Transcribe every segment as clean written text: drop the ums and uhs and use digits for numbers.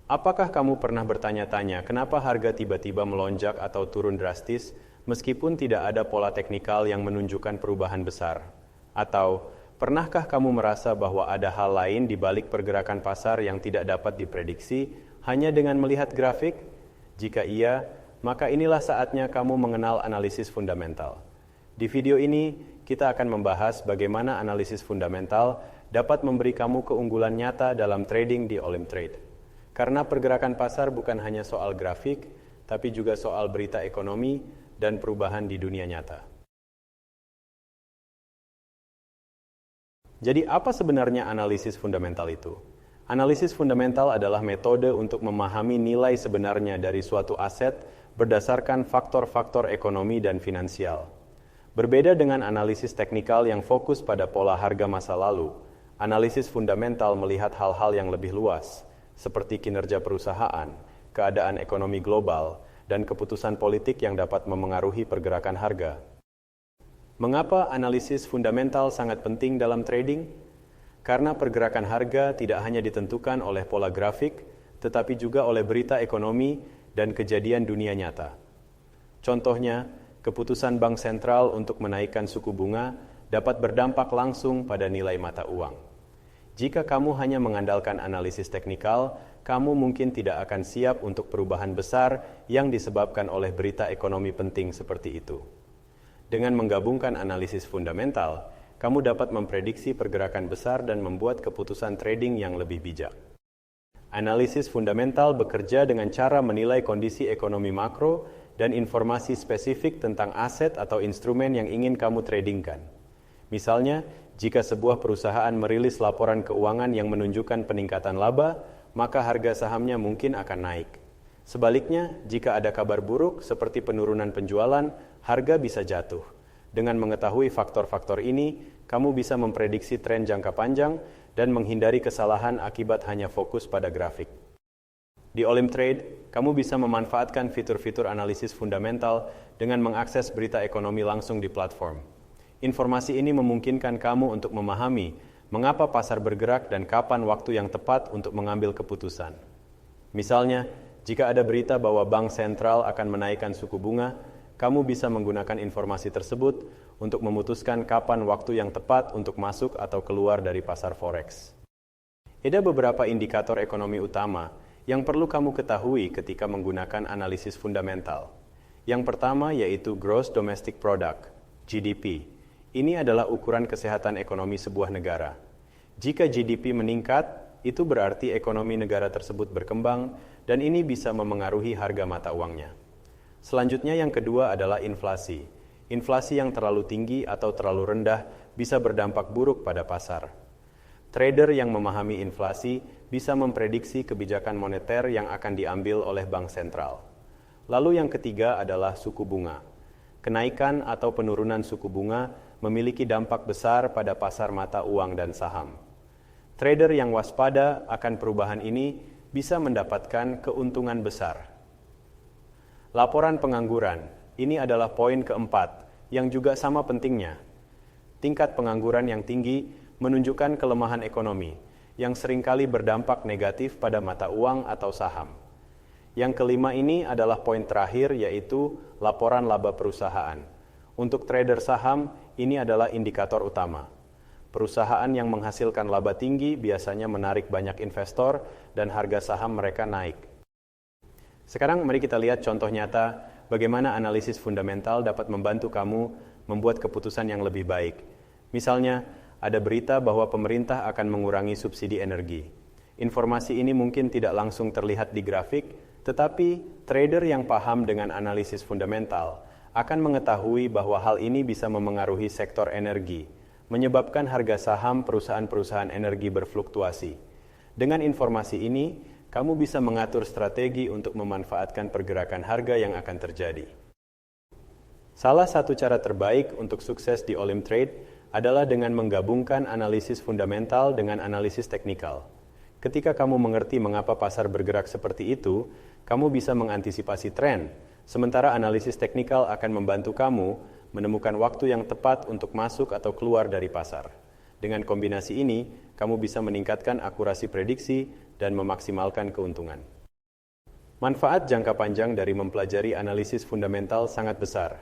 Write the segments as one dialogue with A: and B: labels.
A: Apakah kamu pernah bertanya-tanya kenapa harga tiba-tiba melonjak atau turun drastis meskipun tidak ada pola teknikal yang menunjukkan perubahan besar? Atau, pernahkah kamu merasa bahwa ada hal lain di balik pergerakan pasar yang tidak dapat diprediksi hanya dengan melihat grafik? Jika iya, maka inilah saatnya kamu mengenal analisis fundamental. Di video ini, kita akan membahas bagaimana analisis fundamental dapat memberi kamu keunggulan nyata dalam trading di Olimtrade. Karena pergerakan pasar bukan hanya soal grafik, tapi juga soal berita ekonomi dan perubahan di dunia nyata. Jadi apa sebenarnya analisis fundamental itu? Analisis fundamental adalah metode untuk memahami nilai sebenarnya dari suatu aset berdasarkan faktor-faktor ekonomi dan finansial. Berbeda dengan analisis teknikal yang fokus pada pola harga masa lalu, analisis fundamental melihat hal-hal yang lebih luas, seperti kinerja perusahaan, keadaan ekonomi global, dan keputusan politik yang dapat memengaruhi pergerakan harga. Mengapa analisis fundamental sangat penting dalam trading? Karena pergerakan harga tidak hanya ditentukan oleh pola grafik, tetapi juga oleh berita ekonomi dan kejadian dunia nyata. Contohnya, keputusan bank sentral untuk menaikkan suku bunga dapat berdampak langsung pada nilai mata uang. Jika kamu hanya mengandalkan analisis teknikal, kamu mungkin tidak akan siap untuk perubahan besar yang disebabkan oleh berita ekonomi penting seperti itu. Dengan menggabungkan analisis fundamental, kamu dapat memprediksi pergerakan besar dan membuat keputusan trading yang lebih bijak. Analisis fundamental bekerja dengan cara menilai kondisi ekonomi makro dan informasi spesifik tentang aset atau instrumen yang ingin kamu tradingkan. Misalnya, jika sebuah perusahaan merilis laporan keuangan yang menunjukkan peningkatan laba, maka harga sahamnya mungkin akan naik. Sebaliknya, jika ada kabar buruk seperti penurunan penjualan, harga bisa jatuh. Dengan mengetahui faktor-faktor ini, kamu bisa memprediksi tren jangka panjang dan menghindari kesalahan akibat hanya fokus pada grafik. Di Olimtrade, kamu bisa memanfaatkan fitur-fitur analisis fundamental dengan mengakses berita ekonomi langsung di platform. Informasi ini memungkinkan kamu untuk memahami mengapa pasar bergerak dan kapan waktu yang tepat untuk mengambil keputusan. Misalnya, jika ada berita bahwa bank sentral akan menaikkan suku bunga, kamu bisa menggunakan informasi tersebut untuk memutuskan kapan waktu yang tepat untuk masuk atau keluar dari pasar forex. Ada beberapa indikator ekonomi utama yang perlu kamu ketahui ketika menggunakan analisis fundamental. Yang pertama yaitu Gross Domestic Product, GDP. Ini adalah ukuran kesehatan ekonomi sebuah negara. Jika GDP meningkat, itu berarti ekonomi negara tersebut berkembang dan ini bisa memengaruhi harga mata uangnya. Selanjutnya yang kedua adalah inflasi. Inflasi yang terlalu tinggi atau terlalu rendah bisa berdampak buruk pada pasar. Trader yang memahami inflasi bisa memprediksi kebijakan moneter yang akan diambil oleh bank sentral. Lalu yang ketiga adalah suku bunga. Kenaikan atau penurunan suku bunga memiliki dampak besar pada pasar mata uang dan saham. Trader yang waspada akan perubahan ini bisa mendapatkan keuntungan besar. Laporan pengangguran, ini adalah poin keempat yang juga sama pentingnya. Tingkat pengangguran yang tinggi menunjukkan kelemahan ekonomi yang seringkali berdampak negatif pada mata uang atau saham. Yang kelima ini adalah poin terakhir yaitu laporan laba perusahaan. Untuk trader saham, ini adalah indikator utama. Perusahaan yang menghasilkan laba tinggi biasanya menarik banyak investor dan harga saham mereka naik. Sekarang mari kita lihat contoh nyata bagaimana analisis fundamental dapat membantu kamu membuat keputusan yang lebih baik. Misalnya, ada berita bahwa pemerintah akan mengurangi subsidi energi. Informasi ini mungkin tidak langsung terlihat di grafik, tetapi trader yang paham dengan analisis fundamental akan mengetahui bahwa hal ini bisa memengaruhi sektor energi, menyebabkan harga saham perusahaan-perusahaan energi berfluktuasi. Dengan informasi ini, kamu bisa mengatur strategi untuk memanfaatkan pergerakan harga yang akan terjadi. Salah satu cara terbaik untuk sukses di Olimtrade adalah dengan menggabungkan analisis fundamental dengan analisis teknikal. Ketika kamu mengerti mengapa pasar bergerak seperti itu, kamu bisa mengantisipasi tren, sementara analisis teknikal akan membantu kamu menemukan waktu yang tepat untuk masuk atau keluar dari pasar. Dengan kombinasi ini, kamu bisa meningkatkan akurasi prediksi dan memaksimalkan keuntungan. Manfaat jangka panjang dari mempelajari analisis fundamental sangat besar.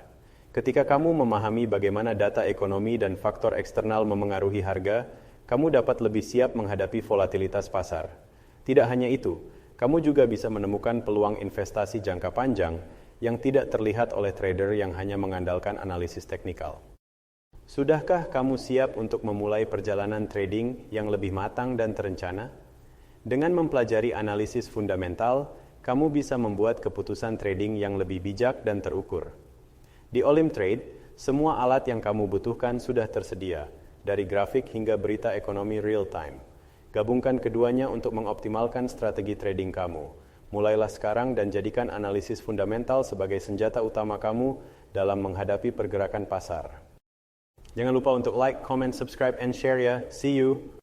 A: Ketika kamu memahami bagaimana data ekonomi dan faktor eksternal memengaruhi harga, kamu dapat lebih siap menghadapi volatilitas pasar. Tidak hanya itu, kamu juga bisa menemukan peluang investasi jangka panjang yang tidak terlihat oleh trader yang hanya mengandalkan analisis teknikal. Sudahkah kamu siap untuk memulai perjalanan trading yang lebih matang dan terencana? Dengan mempelajari analisis fundamental, kamu bisa membuat keputusan trading yang lebih bijak dan terukur. Di Olim Trade, semua alat yang kamu butuhkan sudah tersedia, dari grafik hingga berita ekonomi real time. Gabungkan keduanya untuk mengoptimalkan strategi trading kamu. Mulailah sekarang dan jadikan analisis fundamental sebagai senjata utama kamu dalam menghadapi pergerakan pasar. Jangan lupa untuk like, comment, subscribe, and share ya. See you!